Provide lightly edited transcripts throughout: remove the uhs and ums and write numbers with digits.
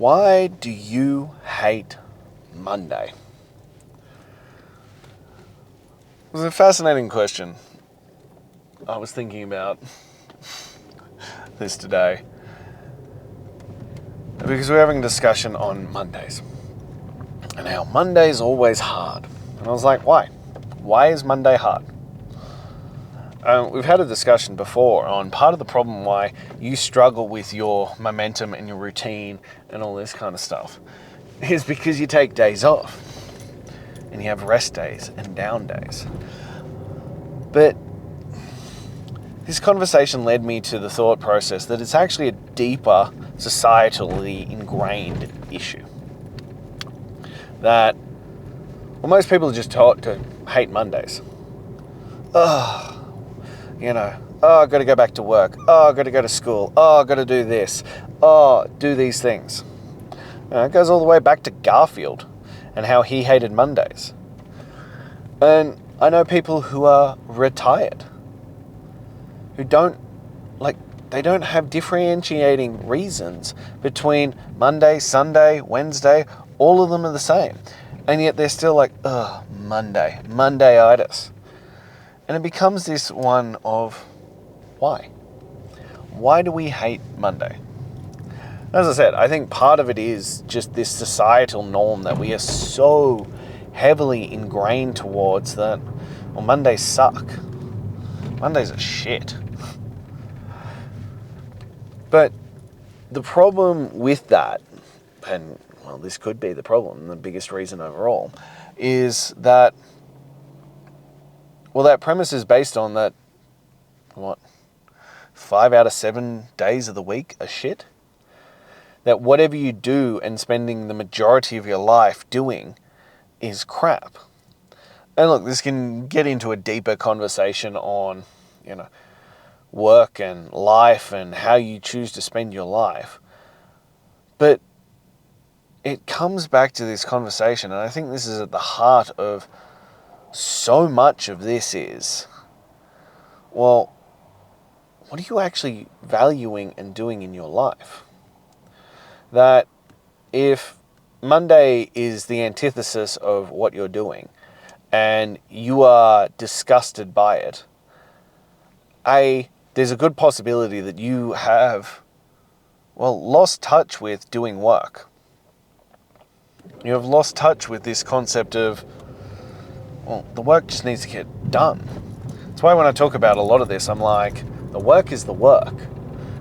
Why do you hate Monday? It was a fascinating question. I was thinking about this today because we're having a discussion on Mondays and how Monday's always hard. And I was like, why? Why is Monday hard? We've had a discussion before on part of the problem why you struggle with your momentum and your routine and all this kind of stuff is because you take days off and you have rest days and down days. But this conversation led me to the thought process that it's actually a deeper societally ingrained issue. That, well, most people are just taught to hate Mondays. I've got to go back to work. I've got to go to school. I've got to do this. Do these things. It goes all the way back to Garfield and how he hated Mondays. And I know people who are retired, who don't have differentiating reasons between Monday, Sunday, Wednesday. All of them are the same. And yet they're still like, Mondayitis. And it becomes this one of, why? Why do we hate Monday? As I said, I think part of it is just this societal norm that we are so heavily ingrained towards that, well, Mondays suck. Mondays are shit. But the problem with that, and well, this could be the problem, the biggest reason overall, is that, well, that premise is based on that, 5 out of 7 days of the week are shit? That whatever you do and spending the majority of your life doing is crap. And look, this can get into a deeper conversation on, work and life and how you choose to spend your life. But it comes back to this conversation, and I think this is at the heart of so much of this is, well, what are you actually valuing and doing in your life? That if Monday is the antithesis of what you're doing and you are disgusted by it, there's a good possibility that you have, lost touch with doing work. You have lost touch with this concept of, the work just needs to get done. That's why when I talk about a lot of this, I'm like, the work is the work.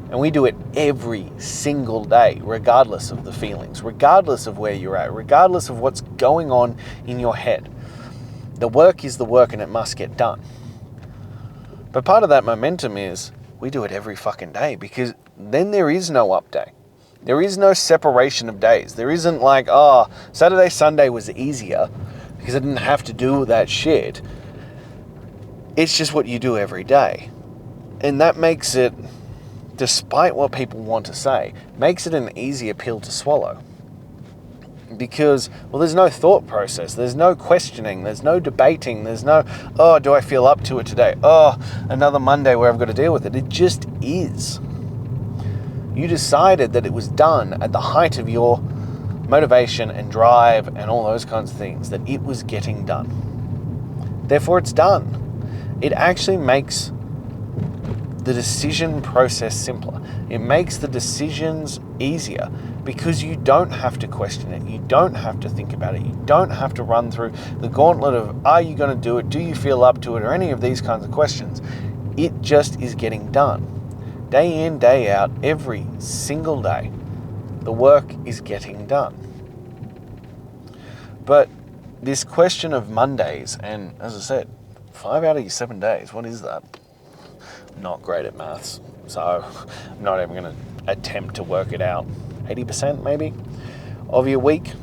And we do it every single day, regardless of the feelings, regardless of where you're at, regardless of what's going on in your head. The work is the work and it must get done. But part of that momentum is we do it every fucking day because then there is no up day. There is no separation of days. There isn't like, Saturday, Sunday was easier because I didn't have to do that shit. It's just what you do every day. And that makes it, despite what people want to say, makes it an easier pill to swallow. Because, there's no thought process. There's no questioning. There's no debating. There's no, do I feel up to it today? Another Monday where I've got to deal with it. It just is. You decided that it was done at the height of your motivation and drive and all those kinds of things, that it was getting done. Therefore, it's done. It actually makes the decision process simpler. It makes the decisions easier because you don't have to question it. You don't have to think about it. You don't have to run through the gauntlet of, are you going to do it? Do you feel up to it? Or any of these kinds of questions. It just is getting done. Day in, day out, every single day, the work is getting done. But this question of Mondays, and as I said, 5 out of your 7 days, what is that? I'm not great at maths, so I'm not even going to attempt to work it out. 80% maybe of your week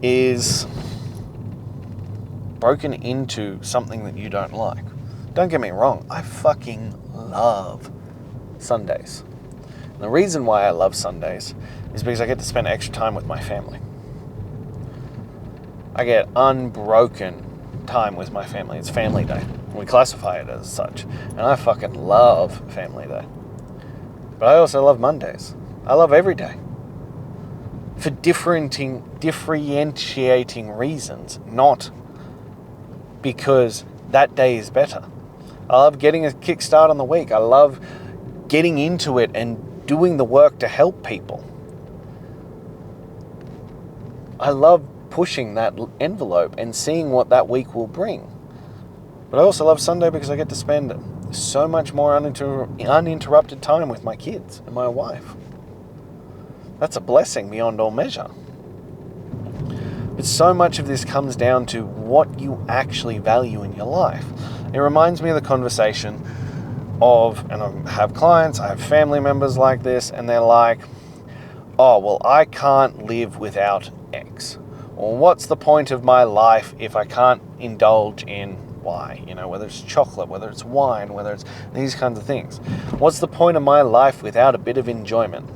is broken into something that you don't like. Don't get me wrong, I fucking love Sundays. And the reason why I love Sundays is because I get to spend extra time with my family. I get unbroken time with my family. It's family day. We classify it as such. And I fucking love family day. But I also love Mondays. I love every day. for differentiating reasons, not because that day is better. I love getting a kickstart on the week. I love getting into it and doing the work to help people. I love pushing that envelope and seeing what that week will bring. But I also love Sunday because I get to spend so much more uninterrupted time with my kids and my wife. That's a blessing beyond all measure. But so much of this comes down to what you actually value in your life. It reminds me of the conversation of, and I have clients, I have family members like this, and they're like, oh, well, I can't live without X. Or what's the point of my life if I can't indulge in Y? You know, whether it's chocolate, whether it's wine, whether it's these kinds of things. What's the point of my life without a bit of enjoyment?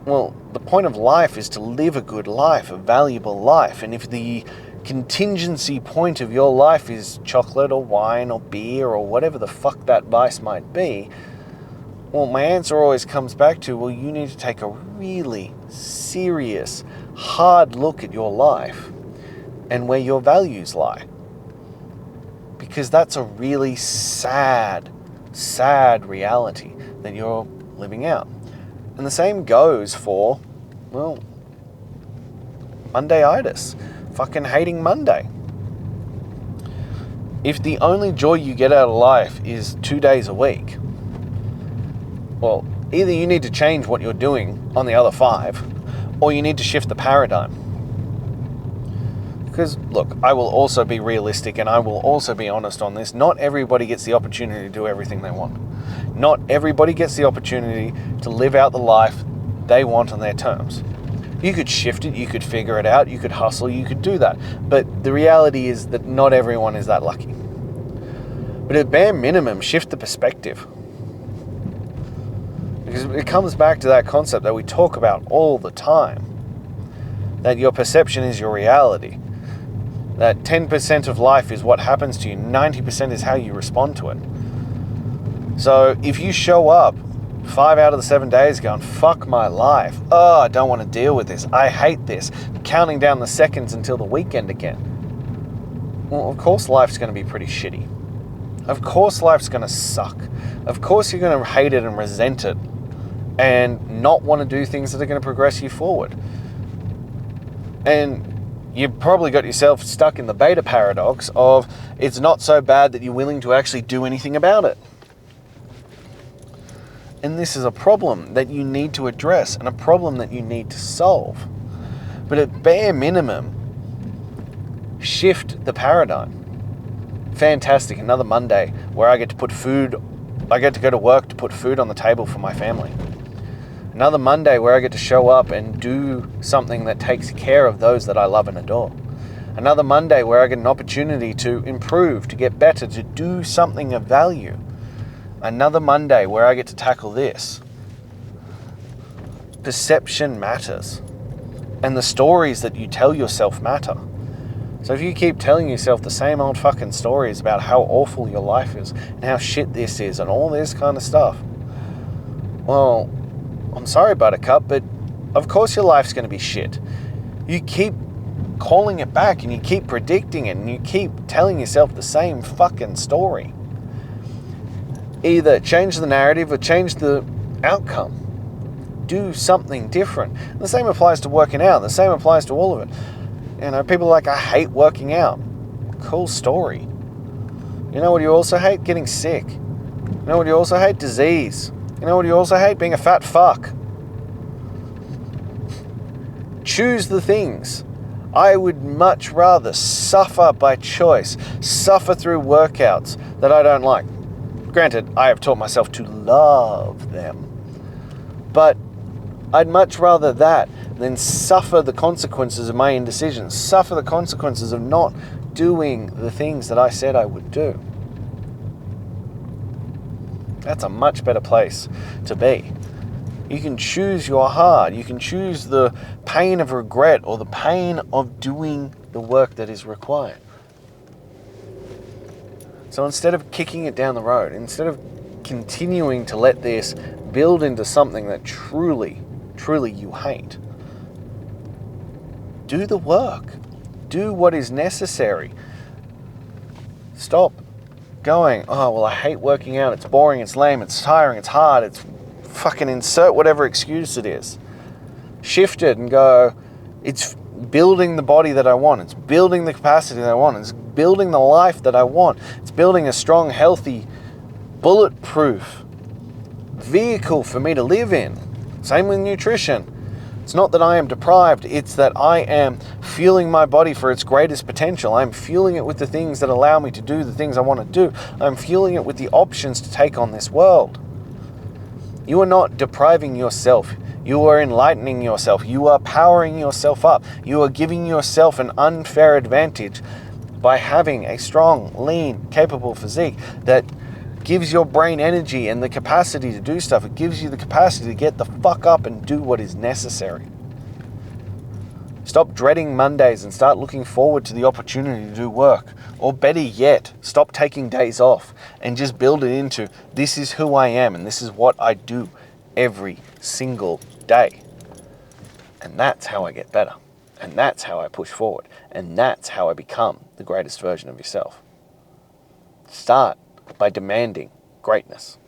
Well, the point of life is to live a good life, a valuable life. And if the contingency point of your life is chocolate or wine or beer or whatever the fuck that vice might be, well, my answer always comes back to, well, you need to take a really serious, hard look at your life and where your values lie. Because that's a really sad reality that you're living out. And the same goes for, well, Mondayitis. Fucking hating Monday. If the only joy you get out of life is 2 days a week, well, either you need to change what you're doing on the other 5, or you need to shift the paradigm. Because, look, I will also be realistic and I will also be honest on this. Not everybody gets the opportunity to do everything they want. Not everybody gets the opportunity to live out the life they want on their terms. You could shift it, you could figure it out, you could hustle, you could do that. But the reality is that not everyone is that lucky. But at bare minimum, shift the perspective. Because it comes back to that concept that we talk about all the time. That your perception is your reality. That 10% of life is what happens to you, 90% is how you respond to it. So if you show up 5 out of the 7 days going, fuck my life, oh, I don't want to deal with this, I hate this, counting down the seconds until the weekend again, well, of course life's going to be pretty shitty. Of course life's going to suck. Of course you're going to hate it and resent it and not want to do things that are going to progress you forward. And you've probably got yourself stuck in the beta paradox of it's not so bad that you're willing to actually do anything about it. And this is a problem that you need to address and a problem that you need to solve. But at bare minimum, shift the paradigm. Fantastic, another Monday where I get to go to work to put food on the table for my family. Another Monday where I get to show up and do something that takes care of those that I love and adore. Another Monday where I get an opportunity to improve, to get better, to do something of value. Another Monday where I get to tackle this. Perception matters. And the stories that you tell yourself matter. So if you keep telling yourself the same old fucking stories about how awful your life is and how shit this is and all this kind of stuff, well, I'm sorry, Buttercup, but of course your life's going to be shit. You keep calling it back and you keep predicting it and you keep telling yourself the same fucking story. Either change the narrative or change the outcome. Do something different. The same applies to working out. The same applies to all of it. You know, people are like, I hate working out. Cool story. You know what you also hate? Getting sick. You know what you also hate? Disease. You know what you also hate? Being a fat fuck. Choose the things. I would much rather suffer by choice, suffer through workouts that I don't like. Granted, I have taught myself to love them. But I'd much rather that than suffer the consequences of my indecisions, suffer the consequences of not doing the things that I said I would do. That's a much better place to be. You can choose your heart. You can choose the pain of regret or the pain of doing the work that is required. So instead of kicking it down the road, instead of continuing to let this build into something that truly you hate, do the work. Do what is necessary. Stop going, oh, well, I hate working out. It's boring, it's lame, it's tiring, it's hard. It's fucking insert whatever excuse it is. Shift it and go, it's building the body that I want. It's building the capacity that I want. It's building the life that I want. It's building a strong, healthy, bulletproof vehicle for me to live in. Same with nutrition. It's not that I am deprived, it's that I am fueling my body for its greatest potential. I'm fueling it with the things that allow me to do the things I want to do. I'm fueling it with the options to take on this world. You are not depriving yourself. You are enlightening yourself. You are powering yourself up. You are giving yourself an unfair advantage by having a strong, lean, capable physique that gives your brain energy and the capacity to do stuff. It gives you the capacity to get the fuck up and do what is necessary. Stop dreading Mondays and start looking forward to the opportunity to do work. Or better yet, stop taking days off and just build it into, this is who I am and this is what I do every single day. And that's how I get better. And that's how I push forward. And that's how I become the greatest version of yourself. Start by demanding greatness.